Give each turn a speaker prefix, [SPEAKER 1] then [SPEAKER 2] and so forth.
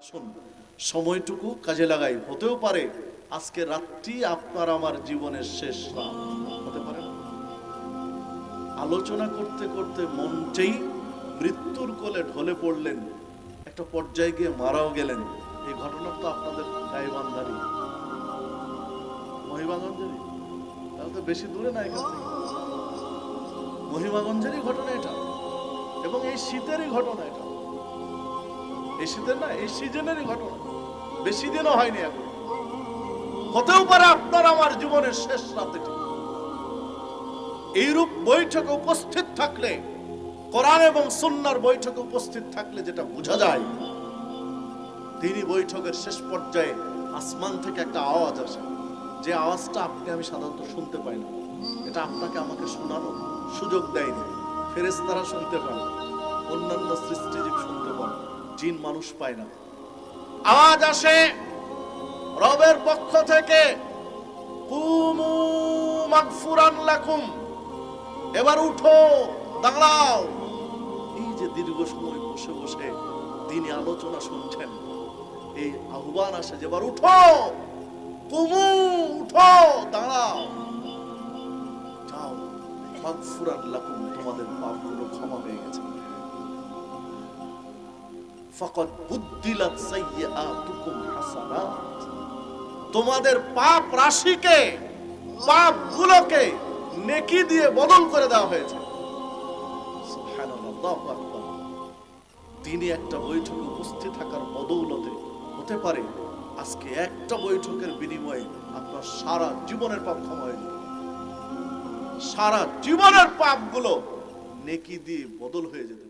[SPEAKER 1] আসুন সময়টুকু কাজে লাগাই। হতেও পারে আজকে রাতটি আপনার আমার জীবনের শেষ রাত হতে পারে। আলোচনা করতে করতে মঞ্চেই মৃত্যুর কোলে ঢলে পড়লেন, একটা পর্যায়ে গিয়ে মারাও গেলেন। এই ঘটনা তো আপনাদের গাইবান্ধারই, মহিমাগঞ্জেরই, তাহলে তো বেশি দূরে না এখান থেকে। মহিমাগঞ্জেরই ঘটনা এটা, এবং এই শীতেরই ঘটনা এটা। এই শীতের না, এই সিজনেরই ঘটনা, বেশি দিনও হয়নি এখন। হতেও পারে আপনার আমার জীবনের শেষ রাতে। এইরূপ বৈঠকে উপস্থিত থাকলে, কোরআন এবং সুন্নাহর বৈঠকে উপস্থিত থাকলে যেটা বোঝা যায়, তিনি বৈঠকের শেষ পর্যায়ে আসমান থেকে একটা আওয়াজ আসে, যে আওয়াজটা আপনি আমি সাধারণত শুনতে পাই না। এটা আপনাকে আমাকে শোনানো সুযোগ দেয়নি। ফেরেশতারা শুনতে পায়, অন্যান্য সৃষ্টিজীব শুনতে পায়, জিন মানুষ পায় না। আওয়াজ আসে রবের পক্ষ থেকে, কুমু মাগফুরান লাকুম, এবার উঠো, দাঁড়াও। এই যে দীর্ঘ সময় বসে বসে তিনি আলোচনা শুনছেন, এই আহ্বান আসে যে এবার উঠো, কুমু, উঠো, দাঁড়াও, যাও, মাগফুরান লাকুম, তোমাদের পাপগুলো ক্ষমা হয়ে গেছে। ফাকাদ বুদ্দিলাত সাইয়্যাতুকুম হাসানাত, তোমাদের পাপ রাশিকে, পাপগুলোকে নেকি দিয়ে বদল করে দেওয়া হয়েছে। সুবহানাল্লাহ, আল্লাহু আকবার। তিনি একটা বৈঠকে উপস্থিত থাকার বদৌলতে হতে পারে আজকে একটা বৈঠকের বিনিময়ে আপনার সারা জীবনের পাপ ক্ষমা হয়ে যাবে। সারা জীবনের পাপগুলো নেকি দিয়ে বদল হয়ে যেতে